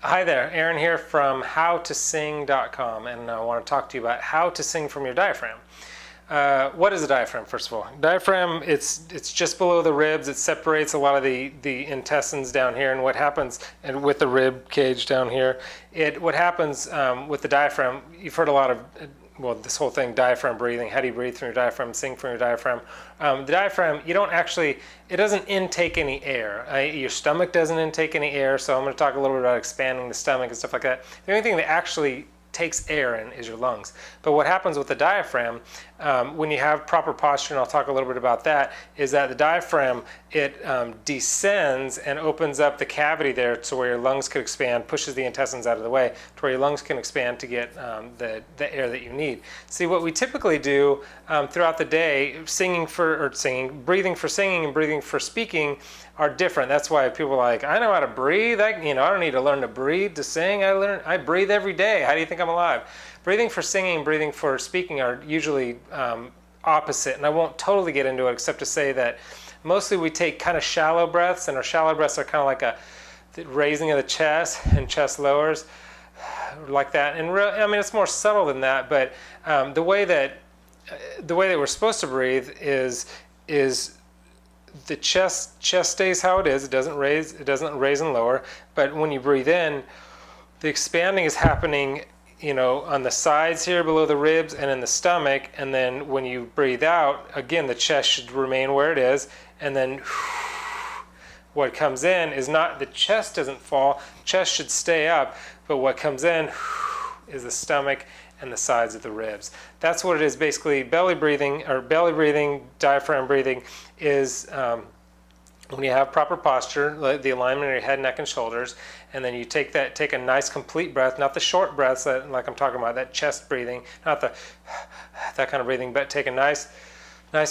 Hi there, Aaron here from howtosing.com, and I want to talk to you about how to sing from your diaphragm. What is a diaphragm, first of all? Diaphragm, it's just below the ribs. It separates a lot of the intestines down here, and what happens, and with the rib cage down here, what happens with the diaphragm, you've heard a lot of, well, this whole thing, diaphragm breathing. How do you breathe from your diaphragm, sing from your diaphragm? The diaphragm, it doesn't intake any air. Your stomach doesn't intake any air, so I'm going to talk a little bit about expanding the stomach and stuff like that. The only thing that actually takes air in is your lungs. But what happens with the diaphragm, when you have proper posture, and I'll talk a little bit about that, is that the diaphragm, it descends and opens up the cavity there to where your lungs can expand, pushes the intestines out of the way, to where your lungs can expand to get the air that you need. See, what we typically do throughout the day, breathing for singing and breathing for speaking are different. That's why people are like, I know how to breathe. I don't need to learn to breathe to sing. I breathe every day. How do you think I'm alive? Breathing for singing and breathing for speaking are usually opposite, and I won't totally get into it except to say that mostly we take kind of shallow breaths, and our shallow breaths are kind of like the raising of the chest and chest lowers like that. And it's more subtle than that, but the way that we're supposed to breathe is the chest stays how it is. It doesn't raise and lower. But when you breathe in, the expanding is happening, on the sides here below the ribs and in the stomach. And then when you breathe out, again, the chest should remain where it is. And then what comes in is not, the chest doesn't fall, chest should stay up. But what comes in is the stomach and the sides of the ribs. That's what it is basically. Belly breathing, diaphragm breathing is when you have proper posture, the alignment of your head, neck, and shoulders, and then you take a nice complete breath, not the short breaths like I'm talking about, that chest breathing, not that kind of breathing, but take a nice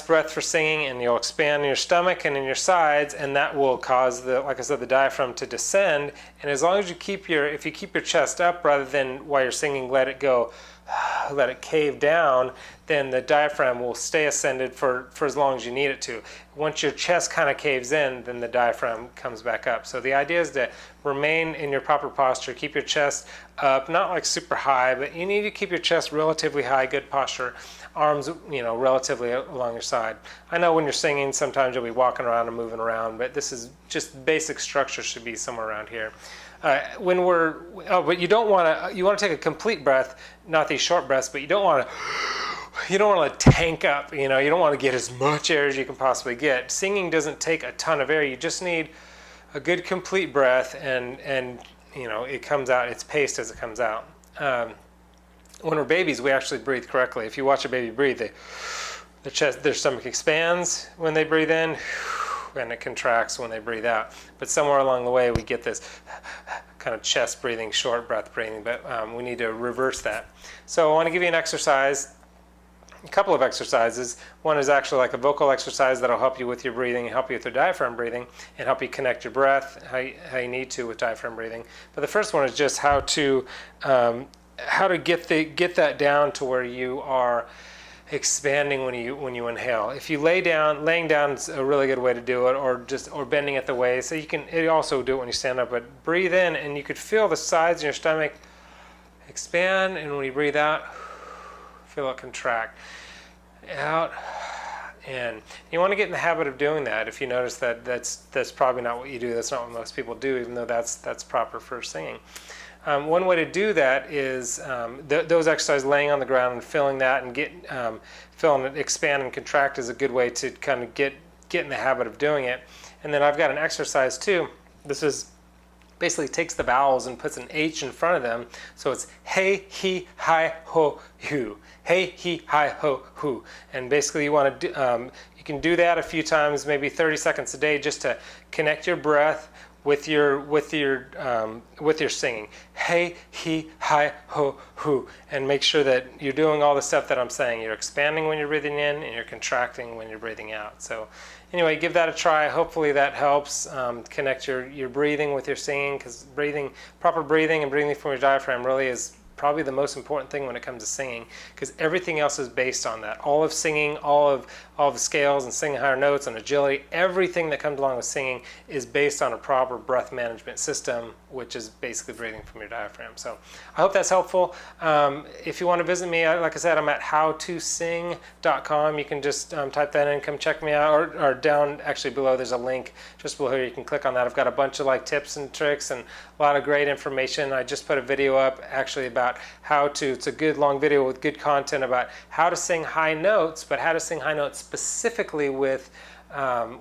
breath for singing, and you'll expand in your stomach and in your sides, and that will cause like I said, the diaphragm to descend. And as long as if you keep your chest up rather than while you're singing, let it cave down, then the diaphragm will stay ascended for as long as you need it to. Once your chest kind of caves in, then the diaphragm comes back up. So the idea is to remain in your proper posture, keep your chest up, not like super high, but you need to keep your chest relatively high, good posture, arms, relatively along your side. I know when you're singing, sometimes you'll be walking around and moving around, but this is just basic structure should be somewhere around here. But you don't want to. You want to take a complete breath, not these short breaths. But you don't want to tank up. You don't want to get as much air as you can possibly get. Singing doesn't take a ton of air. You just need a good complete breath, and it comes out. It's paced as it comes out. When we're babies, we actually breathe correctly. If you watch a baby breathe, their stomach expands when they breathe in, and it contracts when they breathe out. But somewhere along the way, we get this kind of chest breathing, short breath breathing, but we need to reverse that. So I want to give you an exercise, a couple of exercises. One is actually like a vocal exercise that'll help you with your breathing, and help you with your diaphragm breathing, and help you connect your breath how you need to with diaphragm breathing. But the first one is just how to get that down to where you are expanding when you inhale. If you laying down is a really good way to do it, or bending at the waist. So you can also do it when you stand up, but breathe in and you could feel the sides of your stomach expand, and when you breathe out, feel it contract. Out, in. You want to get in the habit of doing that. If you notice that's probably not what you do, that's not what most people do, even though that's proper for singing. One way to do that is those exercises, laying on the ground and feeling that, and feeling it expand and contract is a good way to kind of get in the habit of doing it. And then I've got an exercise too. This is basically takes the vowels and puts an H in front of them. So it's hey, he, hi, ho, hu. Hey, he, hi, ho, hu. And basically you want to you can do that a few times, maybe 30 seconds a day, just to connect your breath with your singing. Hey, he, hi, ho, hu. And make sure that you're doing all the stuff that I'm saying. You're expanding when you're breathing in, and you're contracting when you're breathing out. So anyway, give that a try. Hopefully that helps connect your breathing with your singing, because proper breathing and breathing from your diaphragm really is probably the most important thing when it comes to singing, because everything else is based on that. All of singing, all of the scales and singing higher notes and agility, everything that comes along with singing is based on a proper breath management system, which is basically breathing from your diaphragm. So I hope that's helpful. If you want to visit me, like I said, I'm at howtosing.com. You can just type that in, come check me out, or down actually below there's a link just below here. You can click on that. I've got a bunch of like tips and tricks and a lot of great information. I just put a video up actually about how to, it's a good long video with good content about how to sing high notes, but how to sing high notes specifically with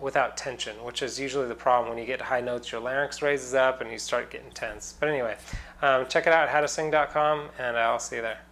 without tension, which is usually the problem. When you get high notes, your larynx raises up and you start getting tense. But anyway, check it out at howtosing.com, and I'll see you there.